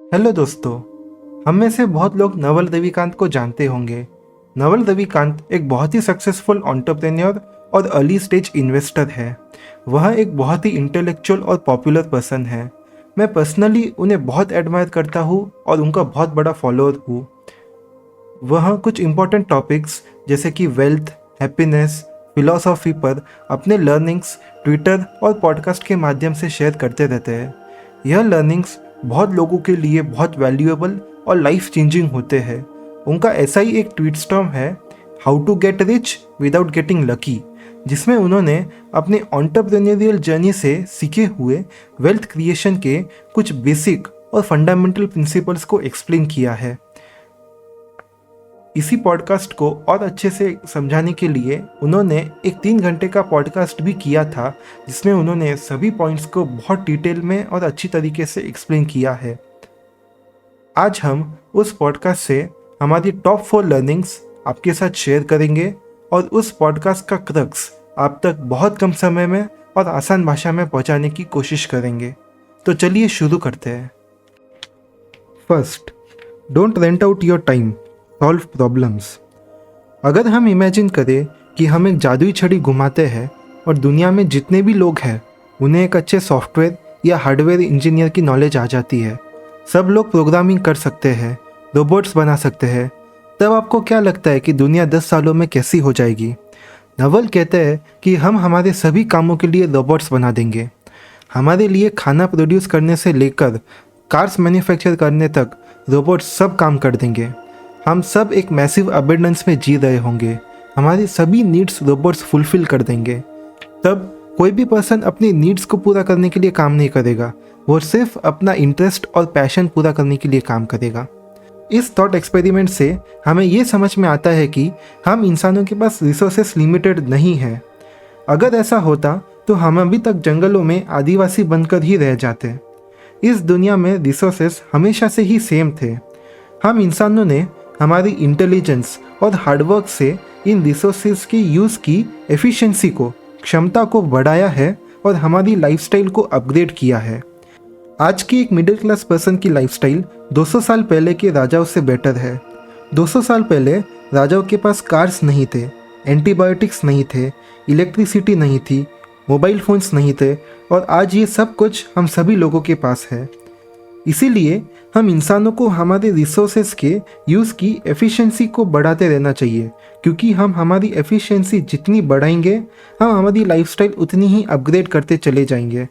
Hello दोस्तों। हम में से बहुत लोग नवल रविकांत को जानते होंगे। नवल रविकांत एक बहुत ही सक्सेसफुल एंटरप्रेन्योर और अर्ली स्टेज इन्वेस्टर है। वह एक बहुत ही इंटेलेक्चुअल और पॉपुलर पर्सन है। मैं पर्सनली उन्हें बहुत एडमायर करता हूँ और उनका बहुत बड़ा फॉलोअर हूँ। वह कुछ इम्पोर्टेंट टॉपिक्स जैसे कि वेल्थ, हैप्पीनेस, फिलॉसफी पर अपने लर्निंग्स ट्विटर और पॉडकास्ट के माध्यम से शेयर करते रहते हैं। यह लर्निंग्स बहुत लोगों के लिए बहुत वैल्यूएबल और लाइफ चेंजिंग होते हैं। उनका ऐसा ही एक ट्वीट स्टॉर्म है, how to get rich without getting lucky, जिसमें उन्होंने अपने एंटरप्रेन्योरियल जर्नी से सीखे हुए वेल्थ क्रिएशन के कुछ बेसिक और फंडामेंटल प्रिंसिपल्स को एक्सप्लेन किया है। इसी पॉडकास्ट को और अच्छे से समझाने के लिए उन्होंने एक 3 घंटे का पॉडकास्ट भी किया था, जिसमें उन्होंने सभी पॉइंट्स को बहुत डिटेल में और अच्छी तरीके से एक्सप्लेन किया है। आज हम उस पॉडकास्ट से हमारी टॉप 4 लर्निंग्स आपके साथ शेयर करेंगे और उस पॉडकास्ट का क्रक्स आप तक बहुत कम समय में और आसान भाषा में पहुंचाने की कोशिश करेंगे। तो चलिए शुरू करते हैं। First, don't rent out your time, solve problems. अगर हम इमेजिन करें कि हम एक जादुई छड़ी घुमाते हैं और दुनिया में जितने भी लोग हैं उन्हें एक अच्छे सॉफ्टवेयर या हार्डवेयर इंजीनियर की नॉलेज आ जाती है, सब लोग प्रोग्रामिंग कर सकते हैं, रोबोट्स बना सकते हैं, तब आपको क्या लगता है कि दुनिया 10 सालों में कैसी हो जाएगी? नवल कहते हैं कि हम हमारे सभी कामों के लिए रोबोट्स बना देंगे। हमारे लिए खाना प्रोड्यूस करने से लेकर कार्स मैन्युफैक्चर करने तक रोबोट्स सब काम कर देंगे। हम सब एक मैसिव अबेंडेंस में जी रहे होंगे। हमारी सभी नीड्स रोबोट्स फुलफिल कर देंगे। तब कोई भी पर्सन अपनी नीड्स को पूरा करने के लिए काम नहीं करेगा, वो सिर्फ अपना इंटरेस्ट और पैशन पूरा करने के लिए काम करेगा। इस थॉट एक्सपेरिमेंट से हमें ये समझ में आता है कि हम इंसानों के पास रिसोर्सेस लिमिटेड नहीं है। अगर ऐसा होता तो हम अभी तक जंगलों में आदिवासी बनकर ही रह जाते। इस दुनिया में रिसोर्सेस हमेशा से ही सेम थे। हम इंसानों ने हमारी इंटेलिजेंस और हार्डवर्क से इन रिसोर्सेज की यूज़ की एफिशिएंसी को, क्षमता को बढ़ाया है और हमारी लाइफस्टाइल को अपग्रेड किया है। आज की एक मिडिल क्लास पर्सन की लाइफस्टाइल 200 साल पहले के राजाओं से बेटर है। 200 साल पहले राजाओं के पास कार्स नहीं थे, एंटीबायोटिक्स नहीं थे, इलेक्ट्रिसिटी नहीं थी, मोबाइल फ़ोन्स नहीं थे, और आज ये सब कुछ हम सभी लोगों के पास है। इसीलिए हम इंसानों को हमारे रिसोर्सेज के यूज़ की एफिशिएंसी को बढ़ाते रहना चाहिए, क्योंकि हम हमारी एफिशिएंसी जितनी बढ़ाएंगे हम हमारी लाइफस्टाइल उतनी ही अपग्रेड करते चले जाएंगे।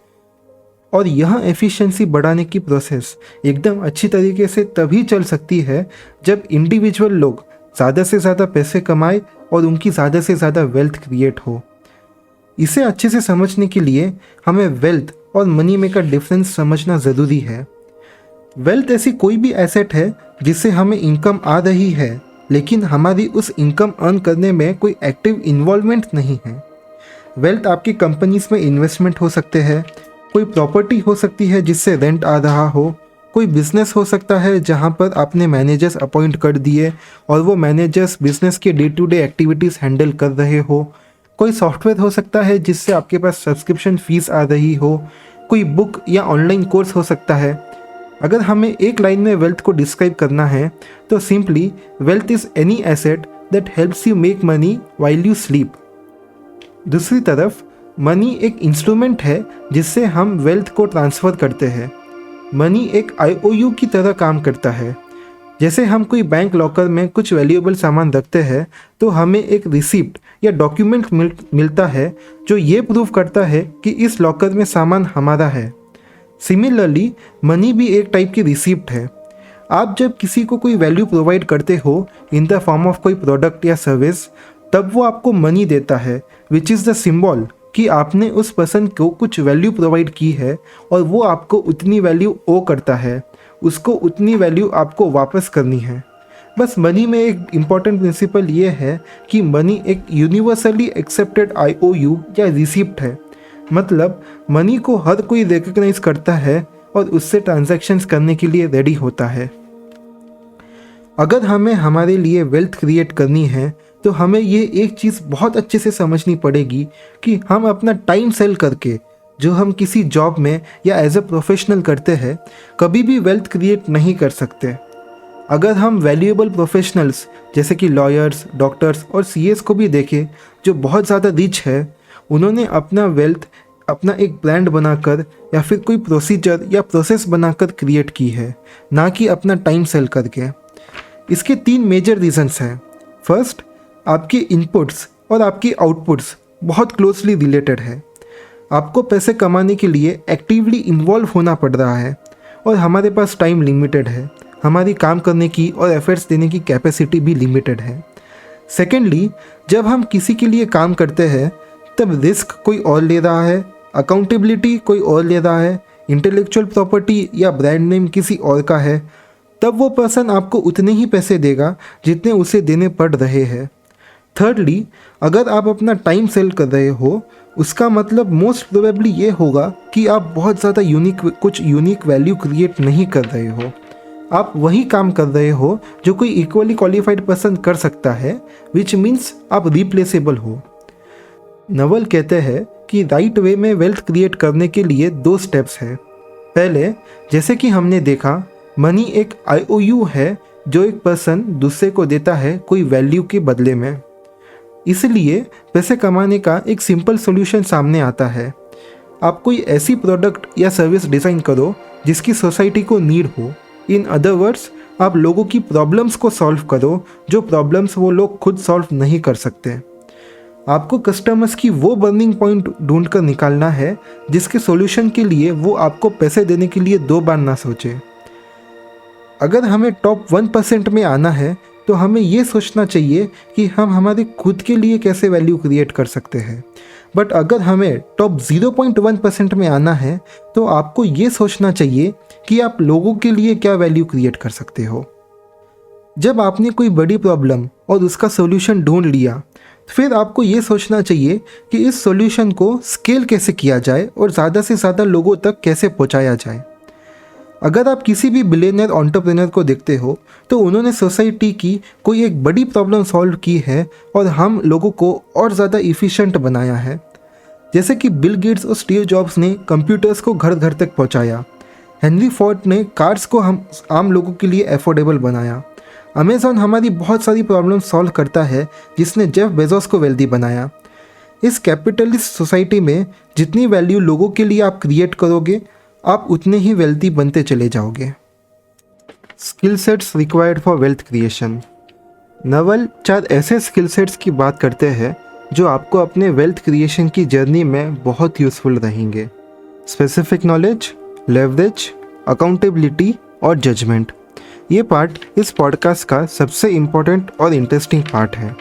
और यह एफिशिएंसी बढ़ाने की प्रोसेस एकदम अच्छी तरीके से तभी चल सकती है जब इंडिविजुअल लोग ज़्यादा से ज़्यादा पैसे कमाए और उनकी ज़्यादा से ज़्यादा वेल्थ क्रिएट हो। इसे अच्छे से समझने के लिए हमें वेल्थ और मनी में का डिफरेंस समझना ज़रूरी है। वेल्थ ऐसी कोई भी एसेट है जिससे हमें इनकम आ रही है, लेकिन हमारी उस इनकम अर्न करने में कोई एक्टिव इन्वॉल्वमेंट नहीं है। वेल्थ आपकी कंपनीज में इन्वेस्टमेंट हो सकते हैं, कोई प्रॉपर्टी हो सकती है जिससे रेंट आ रहा हो, कोई बिजनेस हो सकता है जहां पर आपने मैनेजर्स अपॉइंट कर दिए और वो मैनेजर्स बिजनेस के day to day activities handle कर रहे हो, कोई सॉफ्टवेयर हो सकता है जिससे आपके पास सब्सक्रिप्शन फीस आ रही हो, कोई बुक या ऑनलाइन कोर्स हो सकता है। अगर हमें एक लाइन में वेल्थ को डिस्क्राइब करना है तो simply wealth is any asset that helps you make money while you sleep. दूसरी तरफ मनी एक इंस्ट्रूमेंट है जिससे हम वेल्थ को ट्रांसफ़र करते हैं। मनी एक IOU की तरह काम करता है। जैसे हम कोई बैंक लॉकर में कुछ वैल्यूएबल सामान रखते हैं तो हमें एक रिसिप्ट या डॉक्यूमेंट मिलता है जो ये प्रूव करता है कि इस लॉकर में सामान हमारा है। सिमिलरली मनी भी एक टाइप की रिसिप्ट है। आप जब किसी को कोई वैल्यू प्रोवाइड करते हो इन द फॉर्म ऑफ कोई प्रोडक्ट या सर्विस, तब वो आपको मनी देता है, विच इज़ द सिंबल कि आपने उस पर्सन को कुछ वैल्यू प्रोवाइड की है और वो आपको उतनी वैल्यू ओ करता है, उसको उतनी वैल्यू आपको वापस करनी है। बस मनी में एक इम्पॉर्टेंट प्रिंसिपल ये है कि मनी एक यूनिवर्सली एक्सेप्टेड IOU या रिसिप्ट है। मतलब मनी को हर कोई रिकग्नाइज करता है और उससे ट्रांजैक्शंस करने के लिए रेडी होता है। अगर हमें हमारे लिए वेल्थ क्रिएट करनी है तो हमें ये एक चीज़ बहुत अच्छे से समझनी पड़ेगी कि हम अपना टाइम सेल करके जो हम किसी जॉब में या एज ए प्रोफेशनल करते हैं कभी भी वेल्थ क्रिएट नहीं कर सकते। अगर हम वैल्यूएबल प्रोफेशनल्स जैसे कि लॉयर्स, डॉक्टर्स और सीएस को भी देखें जो बहुत ज़्यादा रिच है, उन्होंने अपना वेल्थ अपना एक ब्रांड बनाकर या फिर कोई प्रोसीजर या प्रोसेस बनाकर क्रिएट की है, ना कि अपना टाइम सेल करके। इसके 3 मेजर रीजंस हैं। फर्स्ट, आपके इनपुट्स और आपकी आउटपुट्स बहुत क्लोजली रिलेटेड है। आपको पैसे कमाने के लिए एक्टिवली इन्वॉल्व होना पड़ रहा है और हमारे पास टाइम लिमिटेड है। हमारी काम करने की और एफर्ट्स देने की कैपेसिटी भी लिमिटेड है। सेकेंडली, जब हम किसी के लिए काम करते हैं तब रिस्क कोई और ले रहा है, अकाउंटेबिलिटी कोई और ले रहा है, इंटेलेक्चुअल प्रॉपर्टी या ब्रांड नेम किसी और का है, तब वो पर्सन आपको उतने ही पैसे देगा जितने उसे देने पड़ रहे हैं। थर्डली, अगर आप अपना टाइम सेल कर रहे हो उसका मतलब मोस्ट प्रोबेबली ये होगा कि आप बहुत ज़्यादा कुछ यूनिक वैल्यू क्रिएट नहीं कर रहे हो। आप वही काम कर रहे हो जो कोई इक्वली क्वालिफाइड पर्सन कर सकता है, विच मीन्स आप रिप्लेसेबल हो। नवल कहते हैं कि राइट वे में वेल्थ क्रिएट करने के लिए 2 स्टेप्स हैं। पहले, जैसे कि हमने देखा, मनी एक IOU है जो एक पर्सन दूसरे को देता है कोई वैल्यू के बदले में। इसलिए पैसे कमाने का एक सिंपल सॉल्यूशन सामने आता है। आप कोई ऐसी प्रोडक्ट या सर्विस डिज़ाइन करो जिसकी सोसाइटी को नीड हो। इन अदर वर्ड्स, आप लोगों की प्रॉब्लम्स को सॉल्व करो जो प्रॉब्लम्स वो लोग खुद सॉल्व नहीं कर सकते। आपको कस्टमर्स की वो बर्निंग पॉइंट ढूंढ कर निकालना है जिसके सॉल्यूशन के लिए वो आपको पैसे देने के लिए 2 बार ना सोचे। अगर हमें टॉप 1% में आना है तो हमें ये सोचना चाहिए कि हम हमारे खुद के लिए कैसे वैल्यू क्रिएट कर सकते हैं। बट अगर हमें टॉप 0.1% में आना है तो आपको ये सोचना चाहिए कि आप लोगों के लिए क्या वैल्यू क्रिएट कर सकते हो। जब आपने कोई बड़ी प्रॉब्लम और उसका सॉल्यूशन ढूंढ लिया, फिर आपको ये सोचना चाहिए कि इस सॉल्यूशन को स्केल कैसे किया जाए और ज़्यादा से ज़्यादा लोगों तक कैसे पहुंचाया जाए। अगर आप किसी भी बिलियनियर एंटरप्रेन्योर को देखते हो तो उन्होंने सोसाइटी की कोई एक बड़ी प्रॉब्लम सॉल्व की है और हम लोगों को और ज़्यादा इफ़िशिएंट बनाया है। जैसे कि बिल गेट्स और स्टीव जॉब्स ने कंप्यूटर्स को घर घर तक पहुंचाया, हेनरी फोर्ड ने कार्स को हम आम लोगों के लिए अफोर्डेबल बनाया, अमेज़ॉन हमारी बहुत सारी प्रॉब्लम सॉल्व करता है जिसने जेफ बेजोस को वेल्दी बनाया। इस कैपिटलिस्ट सोसाइटी में जितनी वैल्यू लोगों के लिए आप क्रिएट करोगे, आप उतने ही वेल्दी बनते चले जाओगे। Skill sets required for wealth creation. Naval 4 ऐसे स्किल सेट्स की बात करते हैं जो आपको अपने वेल्थ क्रिएशन की जर्नी में बहुत यूज़फुल रहेंगे। स्पेसिफिक नॉलेज, लेवरेज, अकाउंटेबिलिटी और जजमेंट। ये पार्ट इस पॉडकास्ट का सबसे इम्पोर्टेंट और इंटरेस्टिंग पार्ट है।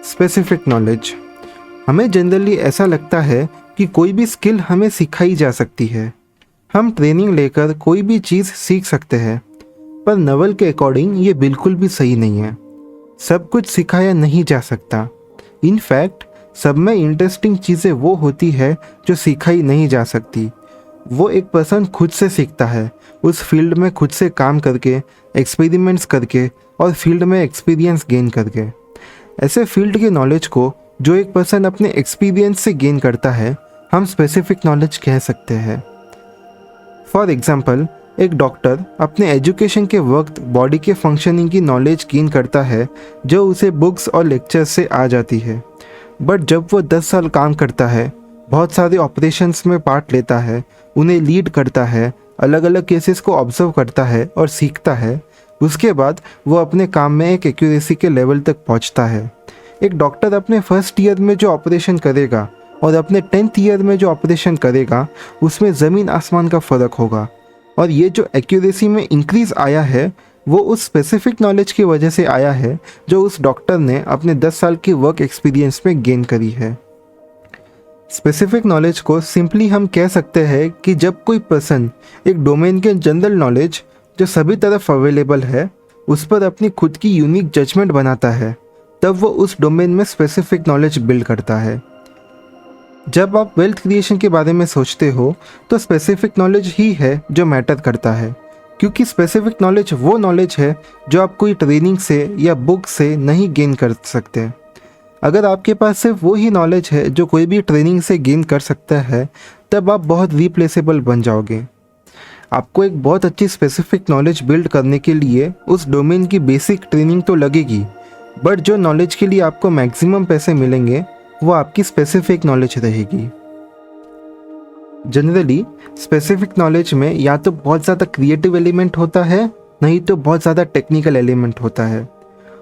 Specific knowledge. हमें जनरली ऐसा लगता है कि कोई भी स्किल हमें सिखाई जा सकती है। हम ट्रेनिंग लेकर कोई भी चीज़ सीख सकते हैं, पर नवल के अकॉर्डिंग ये बिल्कुल भी सही नहीं है। सब कुछ सिखाया नहीं जा सकता। इनफैक्ट सब में इंटरेस्टिंग चीज़ें वो होती है जो सिखाई नहीं जा सकती। वो एक पर्सन खुद से सीखता है, उस फील्ड में खुद से काम करके, एक्सपेरिमेंट्स करके और फील्ड में एक्सपीरियंस गेन करके। ऐसे फील्ड के नॉलेज को जो एक पर्सन अपने एक्सपीरियंस से गेन करता है, हम स्पेसिफिक नॉलेज कह सकते हैं। फॉर एग्जाम्पल, एक डॉक्टर अपने एजुकेशन के वक्त बॉडी के फंक्शनिंग की नॉलेज गेन करता है जो उसे बुक्स और लेक्चर्स से आ जाती है। बट जब वो 10 साल काम करता है, बहुत सारे ऑपरेशंस में पार्ट लेता है, उन्हें लीड करता है, अलग अलग केसेस को ऑब्जर्व करता है और सीखता है, उसके बाद वो अपने काम में एक एक्यूरेसी के लेवल तक पहुंचता है। एक डॉक्टर अपने फर्स्ट ईयर में जो ऑपरेशन करेगा और अपने 10th ईयर में जो ऑपरेशन करेगा, उसमें ज़मीन आसमान का फ़र्क होगा। और ये जो एक्यूरेसी में इंक्रीज़ आया है वो उस स्पेसिफिक नॉलेज की वजह से आया है जो उस डॉक्टर ने अपने 10 साल की वर्क एक्सपीरियंस में गेन करी है। स्पेसिफिक नॉलेज को सिंपली हम कह सकते हैं कि जब कोई पर्सन एक डोमेन के जनरल नॉलेज जो सभी तरफ अवेलेबल है उस पर अपनी खुद की यूनिक जजमेंट बनाता है, तब वो उस डोमेन में स्पेसिफिक नॉलेज बिल्ड करता है। जब आप वेल्थ क्रिएशन के बारे में सोचते हो तो स्पेसिफिक नॉलेज ही है जो मैटर करता है, क्योंकि स्पेसिफिक नॉलेज वो नॉलेज है जो आप कोई ट्रेनिंग से या बुक से नहीं गेन कर सकते। अगर आपके पास सिर्फ वो ही नॉलेज है जो कोई भी ट्रेनिंग से गेन कर सकता है, तब आप बहुत रिप्लेसेबल बन जाओगे। आपको एक बहुत अच्छी स्पेसिफिक नॉलेज बिल्ड करने के लिए उस डोमेन की बेसिक ट्रेनिंग तो लगेगी, बट जो नॉलेज के लिए आपको मैक्सिमम पैसे मिलेंगे वो आपकी स्पेसिफिक नॉलेज रहेगी। जनरली स्पेसिफिक नॉलेज में या तो बहुत ज़्यादा क्रिएटिव एलिमेंट होता है, नहीं तो बहुत ज़्यादा टेक्निकल एलिमेंट होता है।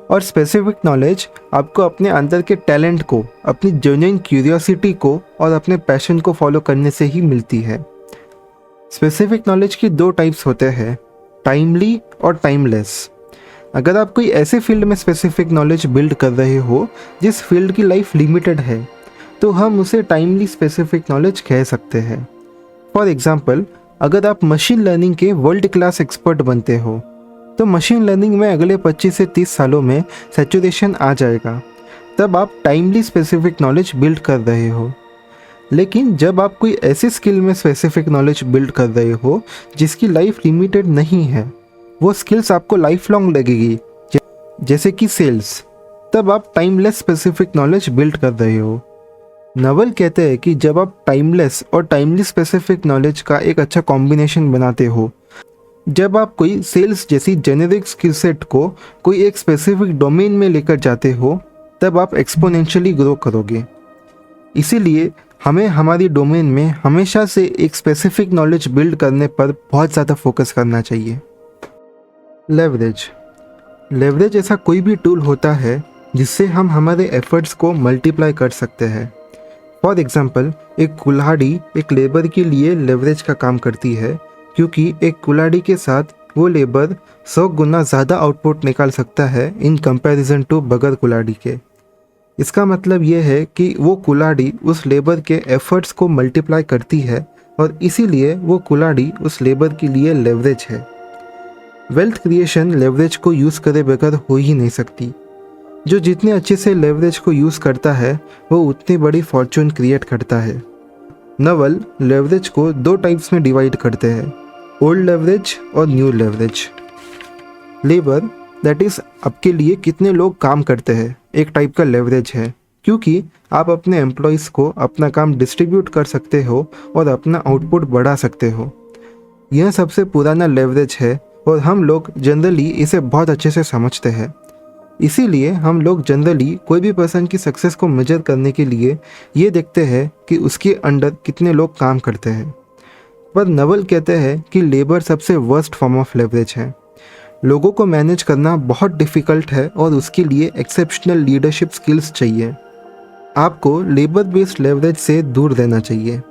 और स्पेसिफिक नॉलेज आपको अपने अंदर के टैलेंट को, अपनी जेन्युइन क्यूरियोसिटी को और अपने पैशन को फॉलो करने से ही मिलती है। स्पेसिफिक नॉलेज की दो टाइप्स होते हैं, टाइमली और टाइमलेस। अगर आप कोई ऐसे फील्ड में स्पेसिफिक नॉलेज बिल्ड कर रहे हो जिस फील्ड की लाइफ लिमिटेड है, तो हम उसे टाइमली स्पेसिफिक नॉलेज कह सकते हैं। फॉर एग्जाम्पल, अगर आप मशीन लर्निंग के वर्ल्ड क्लास एक्सपर्ट बनते हो, तो मशीन लर्निंग में अगले 25 से 30 सालों में सैचुरेशन आ जाएगा, तब आप टाइमली स्पेसिफिक नॉलेज बिल्ड कर रहे हो। लेकिन जब आप कोई ऐसे स्किल में स्पेसिफिक नॉलेज बिल्ड कर रहे हो जिसकी लाइफ लिमिटेड नहीं है, वो स्किल्स आपको लाइफ लॉन्ग लगेगी, जैसे कि सेल्स, तब आप टाइमलेस स्पेसिफिक नॉलेज बिल्ड कर रहे हो। नवल कहते हैं कि जब आप टाइमलेस और टाइमली स्पेसिफिक नॉलेज का एक अच्छा कॉम्बिनेशन बनाते हो, जब आप कोई सेल्स जैसी जेनेरिक स्किल सेट को कोई एक स्पेसिफिक डोमेन में लेकर जाते हो, तब आप एक्सपोनेंशियली ग्रो करोगे। इसीलिए हमें हमारी डोमेन में हमेशा से एक स्पेसिफिक नॉलेज बिल्ड करने पर बहुत ज़्यादा फोकस करना चाहिए। लेवरेज ऐसा कोई भी टूल होता है जिससे हम हमारे एफर्ट्स को मल्टीप्लाई कर सकते हैं। फॉर एग्जाम्पल, एक कुल्हाड़ी एक लेबर के लिए लेवरेज का काम करती है, क्योंकि एक कुल्हाड़ी के साथ वो लेबर 100 गुना ज़्यादा आउटपुट निकाल सकता है इन कंपैरिजन टू बगैर कुल्हाड़ी के। इसका मतलब ये है कि वो कुल्हाड़ी उस लेबर के एफर्ट्स को मल्टीप्लाई करती है और इसीलिए वो कुल्हाड़ी उस लेबर के लिए लेवरेज है। वेल्थ क्रिएशन लेवरेज को यूज़ करे बगैर हो ही नहीं सकती। जो जितने अच्छे से लेवरेज को यूज़ करता है वो उतनी बड़ी फॉर्चून क्रिएट करता है। नवल लेवरेज को दो टाइप्स में डिवाइड करते हैं, ओल्ड लेवरेज और new leverage. Labour that is आपके लिए कितने लोग काम करते हैं, एक टाइप का लेवरेज है, क्योंकि आप अपने एम्प्लॉयज़ को अपना काम डिस्ट्रीब्यूट कर सकते हो और अपना आउटपुट बढ़ा सकते हो। यह सबसे पुराना लेवरेज है और हम लोग जनरली इसे बहुत अच्छे से समझते हैं। इसीलिए हम लोग जनरली कोई भी पर्सन की सक्सेस को मेजर करने के लिए ये देखते हैं कि उसके अंडर कितने लोग काम करते हैं। पर नवल कहते हैं कि लेबर सबसे वर्स्ट फॉर्म ऑफ लेवरेज है। लोगों को मैनेज करना बहुत डिफ़िकल्ट है और उसके लिए एक्सेप्शनल लीडरशिप स्किल्स चाहिए। आपको लेबर बेस्ड लेवरेज से दूर रहना चाहिए।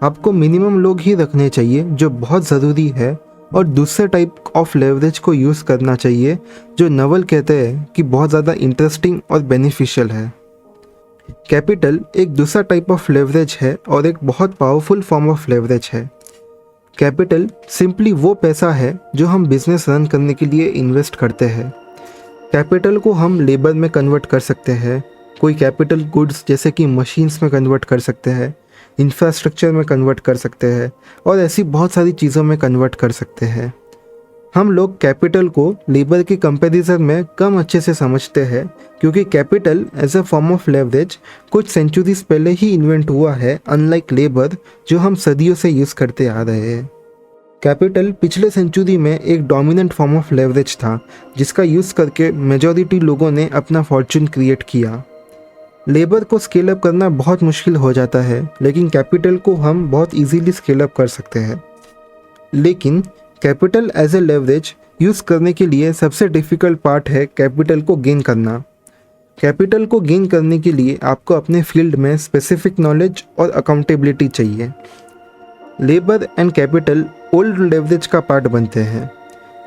आपको मिनिमम लोग ही रखने चाहिए जो बहुत ज़रूरी है, और दूसरे टाइप ऑफ लेवरेज को यूज़ करना चाहिए जो नवल कहते हैं कि बहुत ज़्यादा इंटरेस्टिंग और बेनिफिशियल है। कैपिटल एक दूसरा टाइप ऑफ लेवरेज है और एक बहुत पावरफुल फॉर्म ऑफ लेवरेज है। कैपिटल सिंपली वो पैसा है जो हम बिजनेस रन करने के लिए इन्वेस्ट करते हैं। कैपिटल को हम लेबर में कन्वर्ट कर सकते हैं, कोई कैपिटल गुड्स जैसे कि मशीन्स में कन्वर्ट कर सकते हैं, इंफ्रास्ट्रक्चर में कन्वर्ट कर सकते हैं और ऐसी बहुत सारी चीज़ों में कन्वर्ट कर सकते हैं। हम लोग कैपिटल को लेबर के कंपैरिजन में कम अच्छे से समझते हैं, क्योंकि capital as a form of leverage कुछ सेंचुरीज पहले ही इन्वेंट हुआ है, अनलाइक लेबर जो हम सदियों से यूज़ करते आ रहे हैं। कैपिटल पिछले सेंचुरी में एक डोमिनेंट फॉर्म ऑफ लेवरेज था जिसका यूज़ करके मेजॉरिटी लोगों ने अपना फॉर्चून क्रिएट किया। लेबर को स्केल अप करना बहुत मुश्किल हो जाता है, लेकिन कैपिटल को हम बहुत इजीली स्केल अप कर सकते हैं। लेकिन capital as a leverage use करने के लिए सबसे डिफ़िकल्ट पार्ट है कैपिटल को गेन करना। कैपिटल को गेन करने के लिए आपको अपने फील्ड में स्पेसिफिक नॉलेज और अकाउंटेबिलिटी चाहिए। Labour and capital old leverage का पार्ट बनते हैं।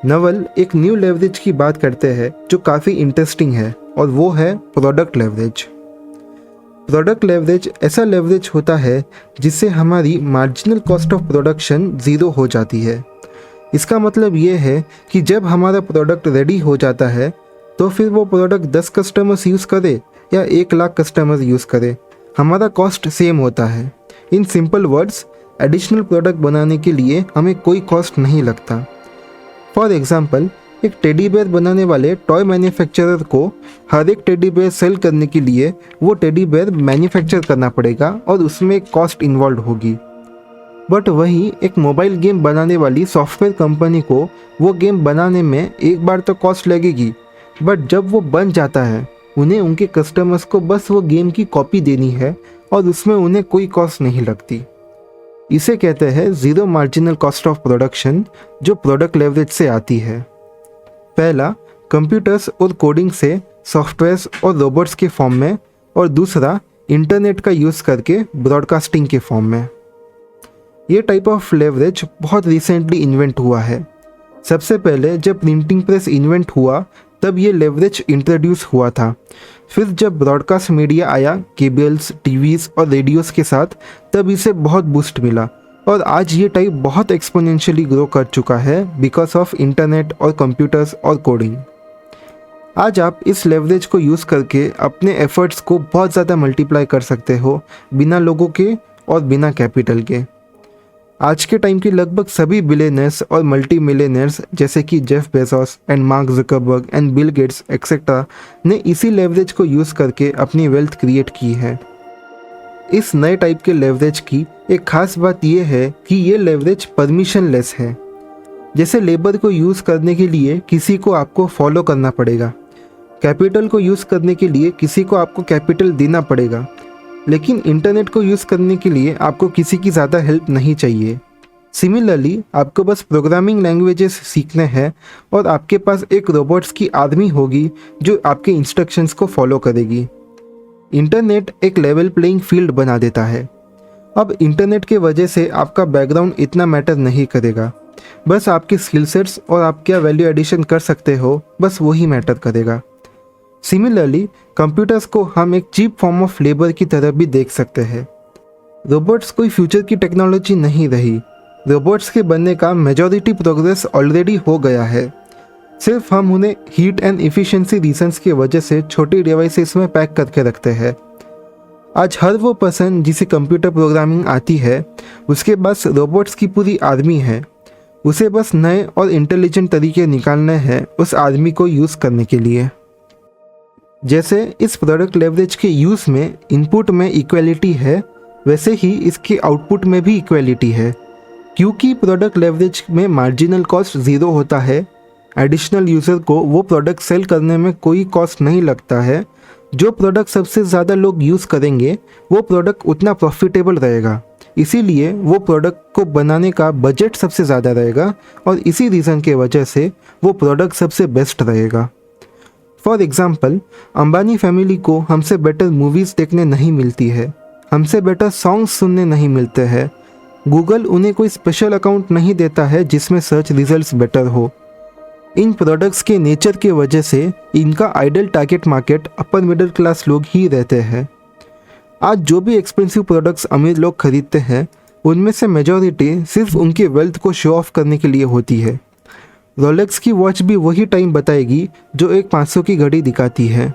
नवल एक न्यू लेवरेज की बात करते हैं जो काफ़ी इंटरेस्टिंग है, और वो है प्रोडक्ट लेवरेज। प्रोडक्ट लेवरेज ऐसा लेवरेज होता है जिससे हमारी marginal cost of production zero हो जाती है। इसका मतलब ये है कि जब हमारा प्रोडक्ट रेडी हो जाता है तो फिर वो प्रोडक्ट 10 कस्टमर्स यूज़ करे या 1 लाख कस्टमर्स यूज़ करे, हमारा कॉस्ट सेम होता है। In simple words, additional product बनाने के लिए हमें कोई कॉस्ट नहीं लगता। फॉर एग्ज़ाम्पल, एक टेडी बेयर बनाने वाले टॉय मैन्युफैक्चरर को हर एक टेडी बेयर सेल करने के लिए वो टेडी बेयर मैन्युफैक्चर करना पड़ेगा और उसमें एक कॉस्ट इन्वॉल्व होगी। बट वहीं एक मोबाइल गेम बनाने वाली सॉफ्टवेयर कंपनी को वो गेम बनाने में एक बार तो कॉस्ट लगेगी, बट जब वो बन जाता है उन्हें उनके कस्टमर्स को बस वो गेम की कॉपी देनी है और उसमें उन्हें कोई कॉस्ट नहीं लगती। इसे कहते हैं zero marginal cost of production, जो प्रोडक्ट लेवरेज से आती है। पहला कंप्यूटर्स और कोडिंग से सॉफ्टवेयर्स और रोबोट्स के फॉर्म में, और दूसरा इंटरनेट का यूज़ करके ब्रॉडकास्टिंग के फॉर्म में। ये टाइप ऑफ लेवरेज बहुत रिसेंटली इन्वेंट हुआ है। सबसे पहले जब प्रिंटिंग प्रेस इन्वेंट हुआ तब ये लेवरेज इंट्रोड्यूस हुआ था। फिर जब ब्रॉडकास्ट मीडिया आया केबल्स, टीवीज़ और रेडियोज़ के साथ, तब इसे बहुत बूस्ट मिला और आज ये टाइप बहुत एक्सपोनेंशियली ग्रो कर चुका है बिकॉज ऑफ इंटरनेट और कंप्यूटर्स और कोडिंग। आज आप इस लेवरेज को यूज़ करके अपने एफर्ट्स को बहुत ज़्यादा मल्टीप्लाई कर सकते हो बिना लोगों के और बिना कैपिटल के। आज के टाइम के लगभग सभी बिलियनर्स और मल्टी मिलियनर्स जैसे कि Jeff Bezos and mark Zuckerberg and Bill Gates etcetera ने इसी लेवरेज को यूज़ करके अपनी वेल्थ क्रिएट की है। इस नए टाइप के लेवरेज की एक खास बात यह है कि ये लेवरेज परमिशन लेस है। जैसे लेबर को यूज़ करने के लिए किसी को आपको फॉलो करना पड़ेगा, कैपिटल को यूज़ करने के लिए किसी को आपको कैपिटल देना पड़ेगा, लेकिन इंटरनेट को यूज़ करने के लिए आपको किसी की ज़्यादा हेल्प नहीं चाहिए। सिमिलरली आपको बस प्रोग्रामिंग लैंग्वेजेस सीखने हैं और आपके पास एक रोबोट्स की आर्मी होगी जो आपके इंस्ट्रक्शंस को फॉलो करेगी। इंटरनेट एक लेवल प्लेइंग फील्ड बना देता है। अब इंटरनेट के वजह से आपका बैकग्राउंड इतना मैटर नहीं करेगा, बस आपके स्किल सेट्स और आप क्या वैल्यू एडिशन कर सकते हो, बस वही मैटर करेगा। सिमिलरली कंप्यूटर्स को हम एक चीप फॉर्म ऑफ लेबर की तरह भी देख सकते हैं। रोबोट्स कोई फ्यूचर की टेक्नोलॉजी नहीं रही। रोबोट्स के बनने का मेजॉरिटी प्रोग्रेस ऑलरेडी हो गया है। सिर्फ हम उन्हें हीट एंड इफ़िशिएंसी रीजंस की वजह से छोटी डिवाइसेस में पैक करके रखते हैं। आज हर वो पर्सन जिसे कंप्यूटर प्रोग्रामिंग आती है उसके पास रोबोट्स की पूरी आर्मी है। उसे बस नए और इंटेलिजेंट तरीके निकालने हैं उस आर्मी को यूज़ करने के लिए। जैसे इस प्रोडक्ट लेवरेज के यूज़ में इनपुट में इक्वलिटी है, वैसे ही इसके आउटपुट में भी इक्वलिटी है। क्योंकि प्रोडक्ट लेवरेज में मार्जिनल कॉस्ट ज़ीरो होता है, एडिशनल यूज़र को वो प्रोडक्ट सेल करने में कोई कॉस्ट नहीं लगता है। जो प्रोडक्ट सबसे ज़्यादा लोग यूज़ करेंगे वो प्रोडक्ट उतना प्रॉफिटेबल रहेगा, इसीलिए वो प्रोडक्ट को बनाने का बजट सबसे ज़्यादा रहेगा और इसी रीज़न के वजह से वो प्रोडक्ट सबसे बेस्ट रहेगा। फॉर एग्ज़ाम्पल, अंबानी फैमिली को हमसे बेटर मूवीज़ देखने नहीं मिलती है, हमसे बेटर सॉन्ग्स सुनने नहीं मिलते हैं। गूगल उन्हें कोई स्पेशल अकाउंट नहीं देता है जिसमें सर्च रिजल्ट्स बेटर हो। इन प्रोडक्ट्स के नेचर के वजह से इनका ideal target market upper middle class लोग ही रहते हैं। आज जो भी एक्सपेंसिव प्रोडक्ट्स अमीर लोग खरीदते हैं उनमें से मेजॉरिटी सिर्फ उनके वेल्थ को शो ऑफ करने के लिए होती है। रोलेक्स की वॉच भी वही टाइम बताएगी जो एक 500 की घड़ी दिखाती है।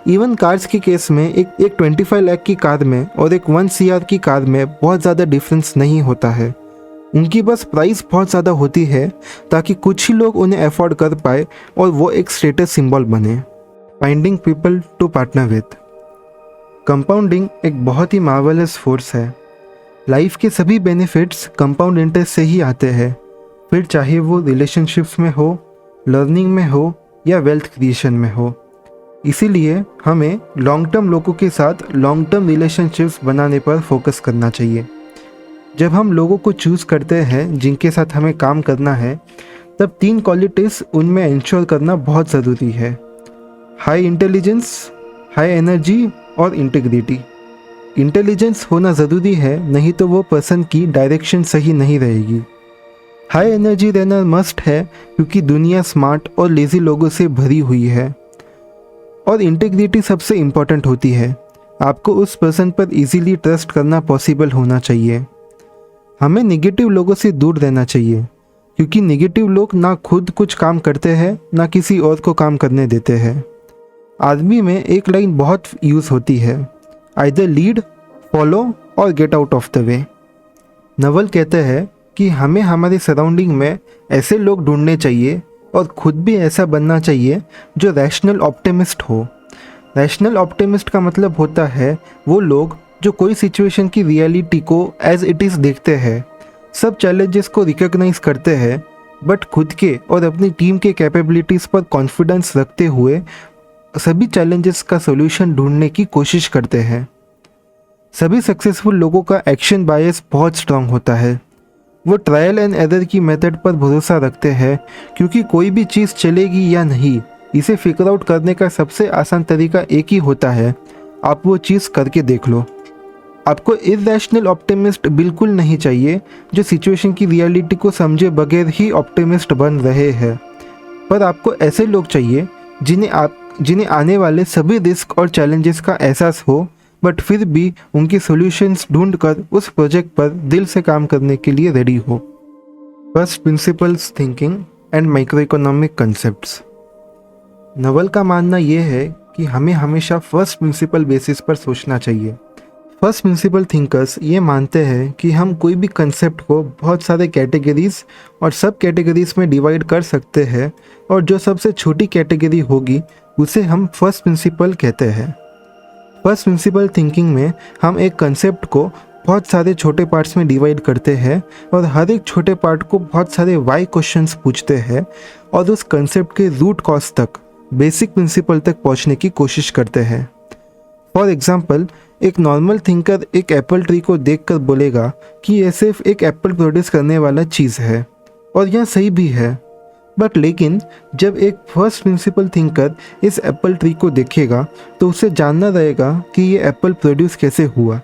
इवन कार्स के केस में एक 25 लाख की कार में और एक 1 CR की कार में बहुत ज़्यादा डिफरेंस नहीं होता है। उनकी बस प्राइस बहुत ज़्यादा होती है ताकि कुछ ही लोग उन्हें अफोर्ड कर पाए और वो एक स्टेटस सिंबल बने। Finding people to partner with. Compounding एक बहुत ही मार्वेलस फोर्स है। लाइफ के सभी बेनिफिट्स कंपाउंड इंटरेस्ट से ही आते हैं, फिर चाहे वो रिलेशनशिप्स में हो, लर्निंग में हो या वेल्थ क्रिएशन में हो। इसीलिए हमें लॉन्ग टर्म लोगों के साथ लॉन्ग टर्म रिलेशनशिप्स बनाने पर फोकस करना चाहिए। जब हम लोगों को चूज़ करते हैं जिनके साथ हमें काम करना है, तब 3 क्वालिटीज़ उनमें इंश्योर करना बहुत ज़रूरी है: हाई इंटेलिजेंस, हाई एनर्जी और इंटीग्रिटी। इंटेलिजेंस होना ज़रूरी है, नहीं तो वो पर्सन की डायरेक्शन सही नहीं रहेगी। हाई एनर्जी रहना मस्ट है क्योंकि दुनिया स्मार्ट और लेज़ी लोगों से भरी हुई है। और इंटीग्रिटी सबसे इम्पॉर्टेंट होती है। आपको उस पर्सन पर इजीली ट्रस्ट करना पॉसिबल होना चाहिए। हमें नेगेटिव लोगों से दूर रहना चाहिए क्योंकि नेगेटिव लोग ना खुद कुछ काम करते हैं ना किसी और को काम करने देते हैं। आदमी में एक लाइन बहुत यूज़ होती है: आइदर लीड, फॉलो और get out of the way. Naval कहते हैं कि हमें हमारे सराउंडिंग में ऐसे लोग ढूंढने चाहिए और खुद भी ऐसा बनना चाहिए जो रैशनल ऑप्टिमिस्ट हो। रैशनल ऑप्टिमिस्ट का मतलब होता है वो लोग जो कोई सिचुएशन की रियलिटी को एज इट इज़ देखते हैं, सब चैलेंजेस को रिकॉग्नाइज करते हैं, बट खुद के और अपनी टीम के कैपेबिलिटीज़ पर कॉन्फिडेंस रखते हुए सभी चैलेंजेस का सॉल्यूशन ढूंढने की कोशिश करते हैं। सभी सक्सेसफुल लोगों का एक्शन बायस बहुत स्ट्रांग होता है। वो ट्रायल एंड एरर की मेथड पर भरोसा रखते हैं, क्योंकि कोई भी चीज़ चलेगी या नहीं इसे फिगर आउट करने का सबसे आसान तरीका एक ही होता है, आप वो चीज़ करके देख लो। आपको इरैशनल ऑप्टिमिस्ट बिल्कुल नहीं चाहिए जो सिचुएशन की रियलिटी को समझे बगैर ही ऑप्टिमिस्ट बन रहे हैं, पर आपको ऐसे लोग चाहिए जिन्हें आने वाले सभी रिस्क और चैलेंजेस का एहसास हो, बट फिर भी उनकी सॉल्यूशंस ढूंढकर उस प्रोजेक्ट पर दिल से काम करने के लिए रेडी हो। First principles thinking and micro economic concepts. Naval का मानना यह है कि हमें हमेशा फर्स्ट प्रिंसिपल बेसिस पर सोचना चाहिए। फर्स्ट प्रिंसिपल थिंकर्स ये मानते हैं कि हम कोई भी कंसेप्ट को बहुत सारे कैटेगरीज और सब कैटेगरीज में डिवाइड कर सकते हैं, और जो सबसे छोटी कैटेगरी होगी उसे हम फर्स्ट प्रिंसिपल कहते हैं। फर्स्ट प्रिंसिपल थिंकिंग में हम एक कंसेप्ट को बहुत सारे छोटे पार्ट्स में डिवाइड करते हैं और हर एक छोटे पार्ट को बहुत सारे वाई क्वेश्चंस पूछते हैं और उस कंसेप्ट के रूट कॉज तक, बेसिक प्रिंसिपल तक पहुंचने की कोशिश करते हैं। फॉर एग्जाम्पल, एक नॉर्मल थिंकर एक एप्पल ट्री को देखकर बोलेगा कि यह सिर्फ एक एप्पल प्रोड्यूस करने वाला चीज़ है, और यह सही भी है। बट लेकिन जब एक फर्स्ट प्रिंसिपल थिंकर इस एप्पल ट्री को देखेगा तो उसे जानना रहेगा कि ये एप्पल प्रोड्यूस कैसे हुआ।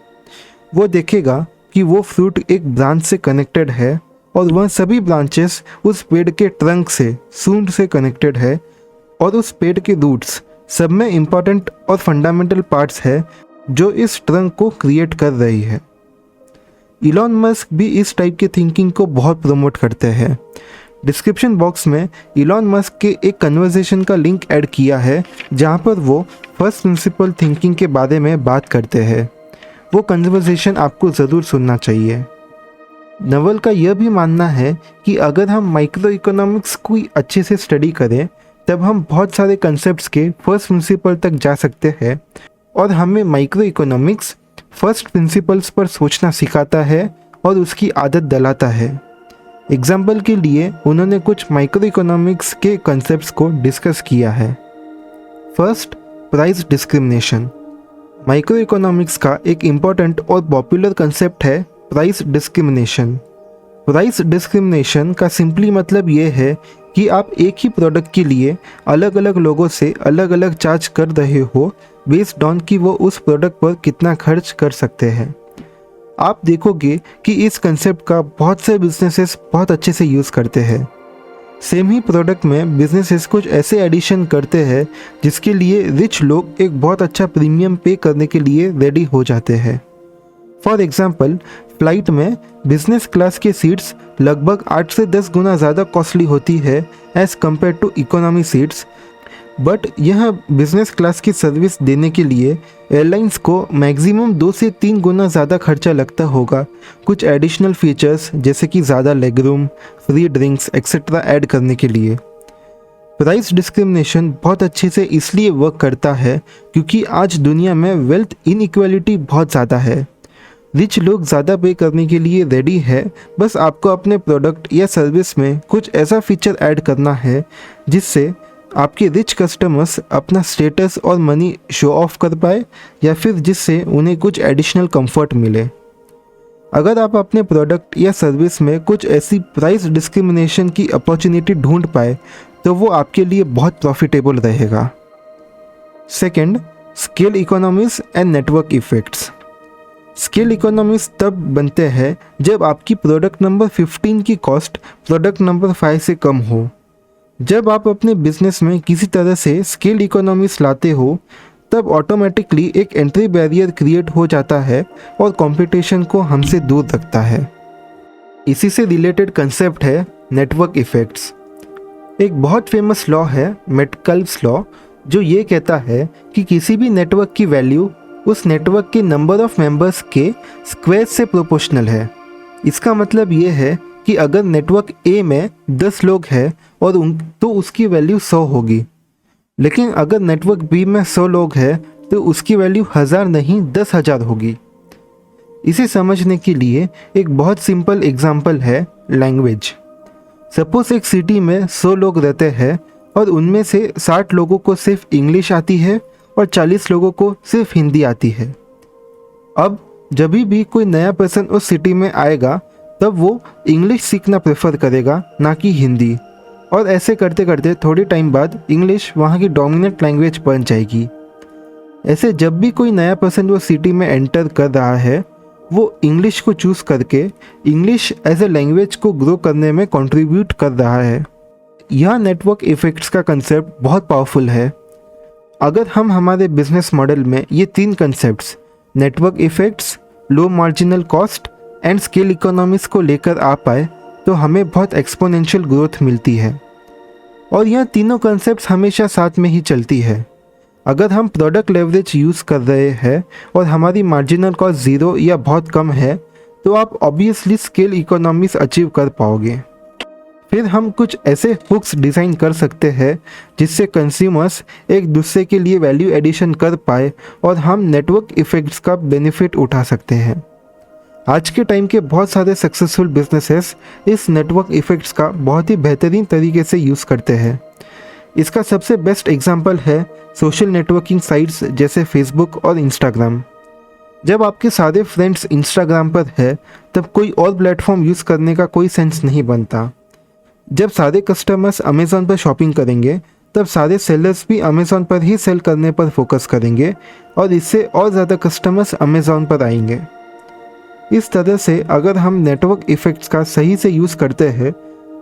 वो देखेगा कि वो फ्रूट एक ब्रांच से कनेक्टेड है और वह सभी ब्रांचेस उस पेड़ के ट्रंक से, सूंड से कनेक्टेड है, और उस पेड़ के रूट्स सब में इम्पॉर्टेंट और फंडामेंटल पार्ट्स है जो इस ट्रंक को क्रिएट कर रही है। इलॉन मस्क भी इस टाइप की थिंकिंग को बहुत प्रमोट करते हैं। डिस्क्रिप्शन बॉक्स में इलॉन मस्क के एक कन्वर्सेशन का लिंक ऐड किया है जहां पर वो फर्स्ट प्रिंसिपल थिंकिंग के बारे में बात करते हैं। वो कन्वर्सेशन आपको ज़रूर सुनना चाहिए। नवल का यह भी मानना है कि अगर हम माइक्रो इकोनॉमिक्स को अच्छे से स्टडी करें तब हम बहुत सारे कंसेप्ट्स के फर्स्ट प्रिंसिपल तक जा सकते हैं, और हमें माइक्रो इकोनॉमिक्स फर्स्ट प्रिंसिपल्स पर सोचना सिखाता है और उसकी आदत दिलाता है। एग्जाम्पल के लिए उन्होंने कुछ माइक्रो इकोनॉमिक्स के कंसेप्ट्स को डिस्कस किया है। First, price discrimination. Micro economics का एक इम्पॉर्टेंट और पॉपुलर कंसेप्ट है प्राइस डिस्क्रिमिनेशन। प्राइस डिस्क्रिमिनेशन का सिंपली मतलब ये है कि आप एक ही प्रोडक्ट के लिए अलग अलग लोगों से अलग अलग चार्ज कर रहे हो बेस्ड ऑन कि वो उस प्रोडक्ट पर कितना खर्च कर सकते हैं। आप देखोगे कि इस कंसेप्ट का बहुत से बिजनेसेस बहुत अच्छे से यूज़ करते हैं। सेम ही प्रोडक्ट में बिजनेसेस कुछ ऐसे एडिशन करते हैं जिसके लिए रिच लोग एक बहुत अच्छा प्रीमियम पे करने के लिए रेडी हो जाते हैं। फॉर एग्जाम्पल, फ्लाइट में बिजनेस क्लास के सीट्स लगभग 8 से 10 गुना ज़्यादा कॉस्टली होती है as compare to economy seats, but यह बिजनेस क्लास की सर्विस देने के लिए एयरलाइंस को मैक्सिमम 2 से 3 गुना ज़्यादा खर्चा लगता होगा कुछ एडिशनल फीचर्स जैसे कि ज़्यादा leg room, free drinks etcetera add करने के लिए। प्राइस डिस्क्रिमिनेशन बहुत अच्छे से इसलिए वर्क करता है क्योंकि आज दुनिया में वेल्थ इनइक्वालिटी बहुत ज़्यादा है। रिच लोग ज़्यादा पे करने के लिए रेडी है, बस आपको अपने प्रोडक्ट या सर्विस में कुछ ऐसा फीचर ऐड करना है जिससे आपके रिच कस्टमर्स अपना स्टेटस और मनी शो ऑफ कर पाए, या फिर जिससे उन्हें कुछ एडिशनल कंफर्ट मिले। अगर आप अपने प्रोडक्ट या सर्विस में कुछ ऐसी प्राइस डिस्क्रिमिनेशन की अपॉर्चुनिटी ढूंढ पाए तो वो आपके लिए बहुत प्रॉफिटेबल रहेगा। Second, scale economies and network effects. Scale economies तब बनते हैं जब आपकी प्रोडक्ट नंबर 15 की कॉस्ट प्रोडक्ट नंबर 5 से कम हो। जब आप अपने बिजनेस में किसी तरह से स्केल इकोनॉमीज लाते हो तब ऑटोमेटिकली एक एंट्री बैरियर क्रिएट हो जाता है और कंपटीशन को हमसे दूर रखता है। इसी से रिलेटेड कंसेप्ट है नेटवर्क इफेक्ट्स। एक बहुत फेमस लॉ है मेटकल्फ्स लॉ, जो ये कहता है कि किसी भी नेटवर्क की वैल्यू उस नेटवर्क के नंबर ऑफ मेंबर्स के स्क्वायर से प्रोपोर्शनल है। इसका मतलब ये है कि कि अगर नेटवर्क ए में 10 लोग हैं और तो उसकी वैल्यू 100 होगी, लेकिन अगर नेटवर्क बी में 100 लोग हैं तो उसकी वैल्यू 1000 नहीं 10,000 होगी। इसे समझने के लिए एक बहुत सिंपल एग्जाम्पल है लैंग्वेज। सपोज एक सिटी में 100 लोग रहते हैं और उनमें से 60 लोगों को सिर्फ इंग्लिश आती है और 40 लोगों को सिर्फ हिंदी आती है। अब जब भी कोई नया पर्सन उस सिटी में आएगा तब वो इंग्लिश सीखना प्रेफर करेगा, ना कि हिंदी, और ऐसे करते करते थोड़े टाइम बाद इंग्लिश वहाँ की डोमिनेंट लैंग्वेज बन जाएगी। ऐसे जब भी कोई नया पर्सन वो सिटी में एंटर कर रहा है वो इंग्लिश को चूज़ करके इंग्लिश एज ए लैंग्वेज को ग्रो करने में कंट्रीब्यूट कर रहा है। यह नेटवर्क इफ़ेक्ट्स का कंसेप्ट बहुत पावरफुल है। अगर हम हमारे बिजनेस मॉडल में ये 3 concepts network effects, low marginal cost and scale economics को लेकर आ पाए तो हमें बहुत एक्सपोनेंशियल ग्रोथ मिलती है। और यह तीनों कंसेप्ट्स हमेशा साथ में ही चलती है। अगर हम प्रोडक्ट लेवरेज यूज़ कर रहे हैं और हमारी मार्जिनल कॉस्ट 0 या बहुत कम है तो आप ऑब्वियसली स्केल इकोनॉमीज अचीव कर पाओगे। फिर हम कुछ ऐसे हुक्स डिज़ाइन कर सकते हैं जिससे कंज्यूमर्स एक दूसरे के लिए वैल्यू एडिशन कर पाए और हम नेटवर्क इफ़ेक्ट्स का बेनिफिट उठा सकते हैं। आज के टाइम के बहुत सारे सक्सेसफुल बिजनेसेस इस नेटवर्क इफ़ेक्ट्स का बहुत ही बेहतरीन तरीके से यूज़ करते हैं। इसका सबसे बेस्ट एग्जाम्पल है सोशल नेटवर्किंग साइट्स जैसे फेसबुक और इंस्टाग्राम। जब आपके सारे फ्रेंड्स इंस्टाग्राम पर है तब कोई और प्लेटफॉर्म यूज़ करने का कोई सेंस नहीं बनता। जब सारे कस्टमर्स अमेज़ॉन पर शॉपिंग करेंगे तब सारे सेलर्स भी अमेज़ॉन पर ही सेल करने पर फोकस करेंगे और इससे और ज़्यादा कस्टमर्स अमेज़ॉन पर आएंगे। इस तरह से अगर हम नेटवर्क इफ़ेक्ट्स का सही से यूज़ करते हैं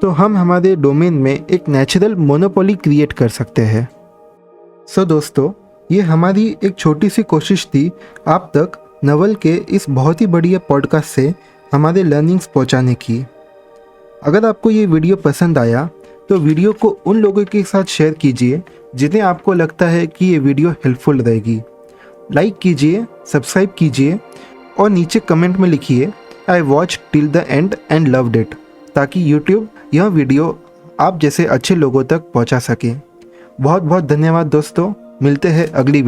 तो हम हमारे डोमेन में एक नेचुरल मोनोपोली क्रिएट कर सकते हैं। सो दोस्तों, ये हमारी एक छोटी सी कोशिश थी आप तक नवल के इस बहुत ही बढ़िया पॉडकास्ट से हमारे लर्निंग्स पहुंचाने की। अगर आपको ये वीडियो पसंद आया तो वीडियो को उन लोगों के साथ शेयर कीजिए जिन्हें आपको लगता है कि ये वीडियो हेल्पफुल रहेगी। लाइक कीजिए, सब्सक्राइब कीजिए और नीचे कमेंट में लिखिए I watch till the end and loved it, ताकि यूट्यूब यह वीडियो आप जैसे अच्छे लोगों तक पहुंचा सके। बहुत बहुत धन्यवाद दोस्तों, मिलते हैं अगली